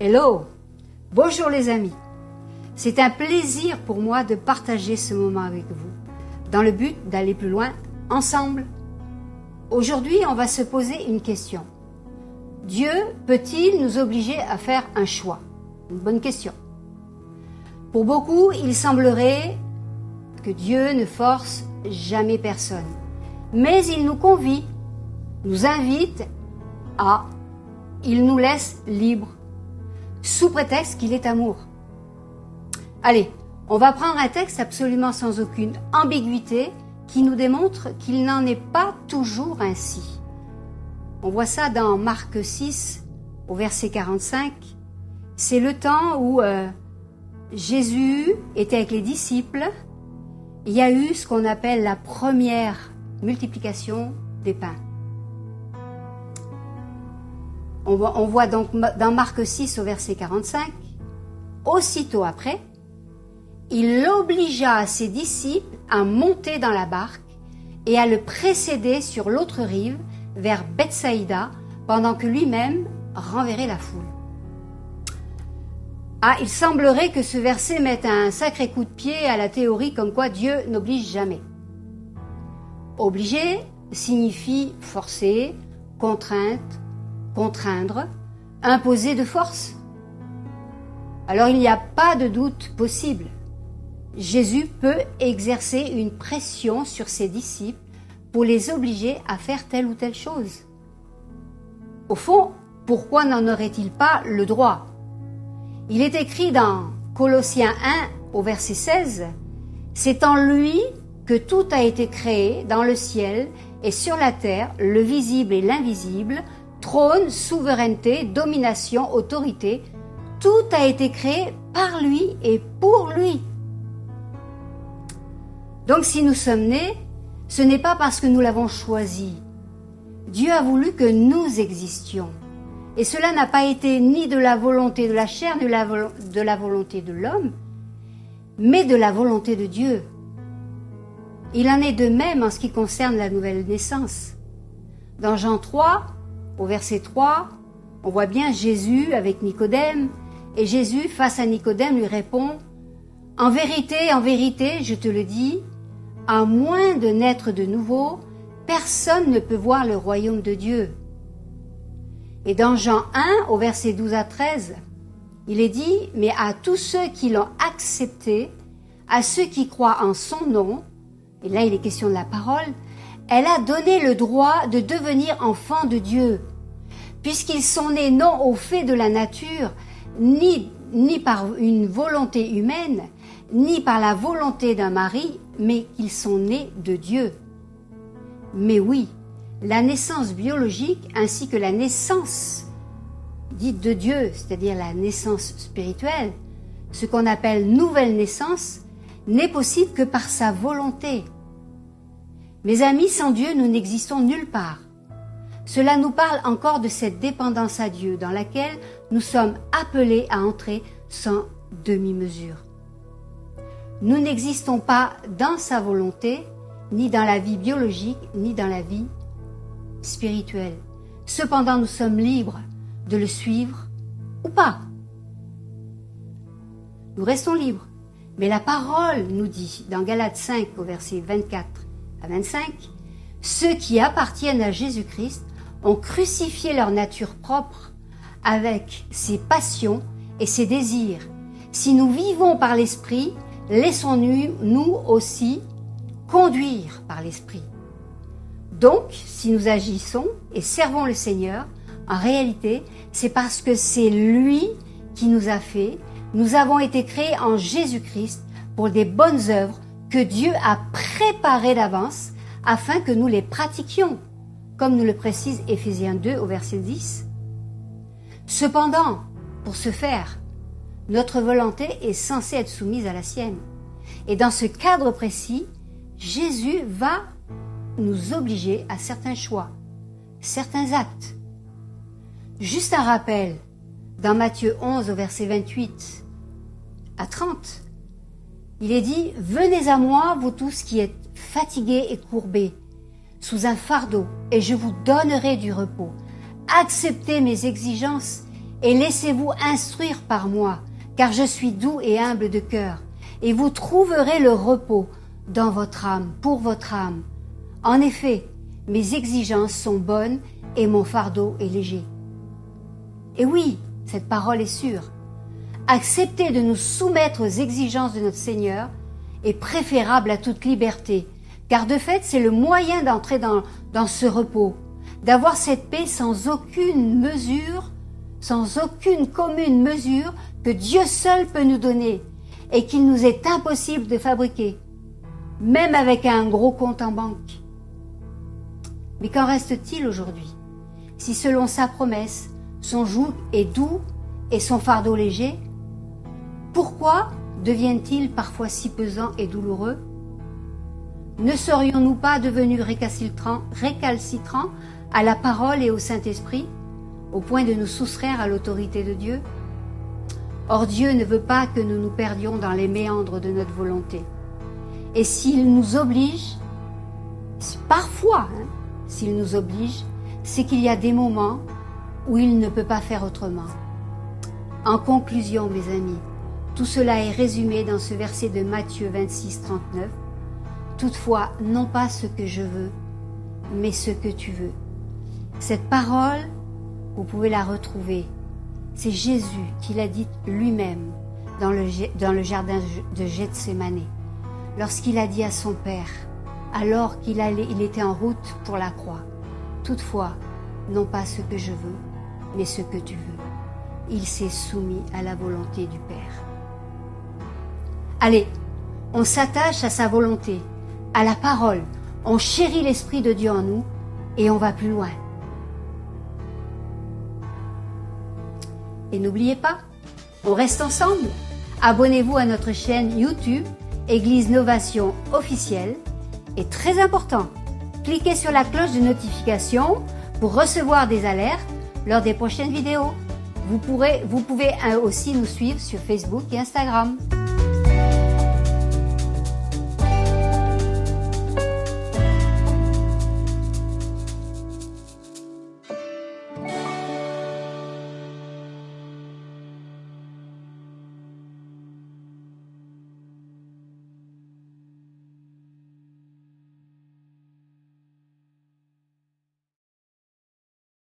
Hello, bonjour les amis. C'est un plaisir pour moi de partager ce moment avec vous, dans le but d'aller plus loin ensemble. Aujourd'hui, on va se poser une question. Dieu peut-il nous obliger à faire un choix? Une bonne question. Pour beaucoup, il semblerait que Dieu ne force jamais personne, mais il nous convie, nous invite à, il nous laisse libres, sous prétexte qu'il est amour. Allez, on va prendre un texte absolument sans aucune ambiguïté qui nous démontre qu'il n'en est pas toujours ainsi. On voit ça dans Marc 6, au verset 45. C'est le temps où Jésus était avec les disciples. Il y a eu ce qu'on appelle la première multiplication des pains. On voit donc dans Marc 6 au verset 45, aussitôt après, il obligea ses disciples à monter dans la barque et à le précéder sur l'autre rive vers Bethsaïda pendant que lui-même renverrait la foule. Ah, il semblerait que ce verset mette un sacré coup de pied à la théorie comme quoi Dieu n'oblige jamais. Obliger signifie forcer, contrainte, contraindre, imposer de force. Alors il n'y a pas de doute possible. Jésus peut exercer une pression sur ses disciples pour les obliger à faire telle ou telle chose. Au fond, pourquoi n'en aurait-il pas le droit? Il est écrit dans Colossiens 1 au verset 16, « C'est en lui que tout a été créé dans le ciel et sur la terre, le visible et l'invisible, trône, souveraineté, domination, autorité, tout a été créé par lui et pour lui. » Donc si nous sommes nés, ce n'est pas parce que nous l'avons choisi. Dieu a voulu que nous existions. Et cela n'a pas été ni de la volonté de la chair, ni de la volonté de l'homme, mais de la volonté de Dieu. Il en est de même en ce qui concerne la nouvelle naissance. Dans Jean 3, au verset 3, on voit bien Jésus avec Nicodème, et Jésus, face à Nicodème, lui répond « en vérité, je te le dis, à moins de naître de nouveau, personne ne peut voir le royaume de Dieu. » Et dans Jean 1, au verset 12 à 13, il est dit « mais à tous ceux qui l'ont accepté, à ceux qui croient en son nom, et là il est question de la parole, elle a donné le droit de devenir enfants de Dieu, puisqu'ils sont nés non au fait de la nature, ni par une volonté humaine, ni par la volonté d'un mari, mais qu'ils sont nés de Dieu. » Mais oui, la naissance biologique ainsi que la naissance dite de Dieu, c'est-à-dire la naissance spirituelle, ce qu'on appelle nouvelle naissance, n'est possible que par sa volonté. Mes amis, sans Dieu, nous n'existons nulle part. Cela nous parle encore de cette dépendance à Dieu dans laquelle nous sommes appelés à entrer sans demi-mesure. Nous n'existons pas dans sa volonté, ni dans la vie biologique, ni dans la vie spirituelle. Cependant, nous sommes libres de le suivre ou pas. Nous restons libres. Mais la parole nous dit, dans Galates 5, au verset 24 à 25, « Ceux qui appartiennent à Jésus-Christ ont crucifié leur nature propre avec ses passions et ses désirs. Si nous vivons par l'Esprit, laissons-nous aussi conduire par l'Esprit. » Donc, si nous agissons et servons le Seigneur, en réalité, c'est parce que c'est lui qui nous a fait. Nous avons été créés en Jésus-Christ pour des bonnes œuvres que Dieu a préparées d'avance afin que nous les pratiquions, comme nous le précise Éphésiens 2 au verset 10. Cependant, pour ce faire, notre volonté est censée être soumise à la sienne. Et dans ce cadre précis, Jésus va nous obliger à certains choix, certains actes. Juste un rappel, dans Matthieu 11 au verset 28 à 30, il est dit « Venez à moi, vous tous qui êtes fatigués et courbés, sous un fardeau, et je vous donnerai du repos. Acceptez mes exigences et laissez-vous instruire par moi, car je suis doux et humble de cœur, et vous trouverez le repos dans votre âme, pour votre âme. En effet, mes exigences sont bonnes et mon fardeau est léger. Et oui, cette parole est sûre. Accepter de nous soumettre aux exigences de notre Seigneur est préférable à toute liberté, car de fait, c'est le moyen d'entrer dans ce repos, d'avoir cette paix sans aucune mesure, sans aucune commune mesure que Dieu seul peut nous donner et qu'il nous est impossible de fabriquer, même avec un gros compte en banque. Mais qu'en reste-t-il aujourd'hui? Si selon sa promesse, son joug est doux et son fardeau léger, pourquoi deviennent-ils parfois si pesants et douloureux? Ne serions-nous pas devenus récalcitrants à la parole et au Saint-Esprit, au point de nous soustraire à l'autorité de Dieu? Or Dieu ne veut pas que nous nous perdions dans les méandres de notre volonté. Et s'il nous oblige, parfois, s'il nous oblige, c'est qu'il y a des moments où il ne peut pas faire autrement. En conclusion, mes amis, tout cela est résumé dans ce verset de Matthieu 26, 39. Toutefois, non pas ce que je veux, mais ce que tu veux. Cette parole, vous pouvez la retrouver. C'est Jésus qui l'a dite lui-même dans le jardin de Gethsémane, lorsqu'il a dit à son Père, alors qu'il était en route pour la croix, toutefois, non pas ce que je veux, mais ce que tu veux. Il s'est soumis à la volonté du Père. Allez, on s'attache à sa volonté, à la parole, on chérit l'Esprit de Dieu en nous et on va plus loin. Et n'oubliez pas, on reste ensemble. Abonnez-vous à notre chaîne YouTube, Église Novation officielle. Et très important, cliquez sur la cloche de notification pour recevoir des alertes lors des prochaines vidéos. Vous pouvez aussi nous suivre sur Facebook et Instagram.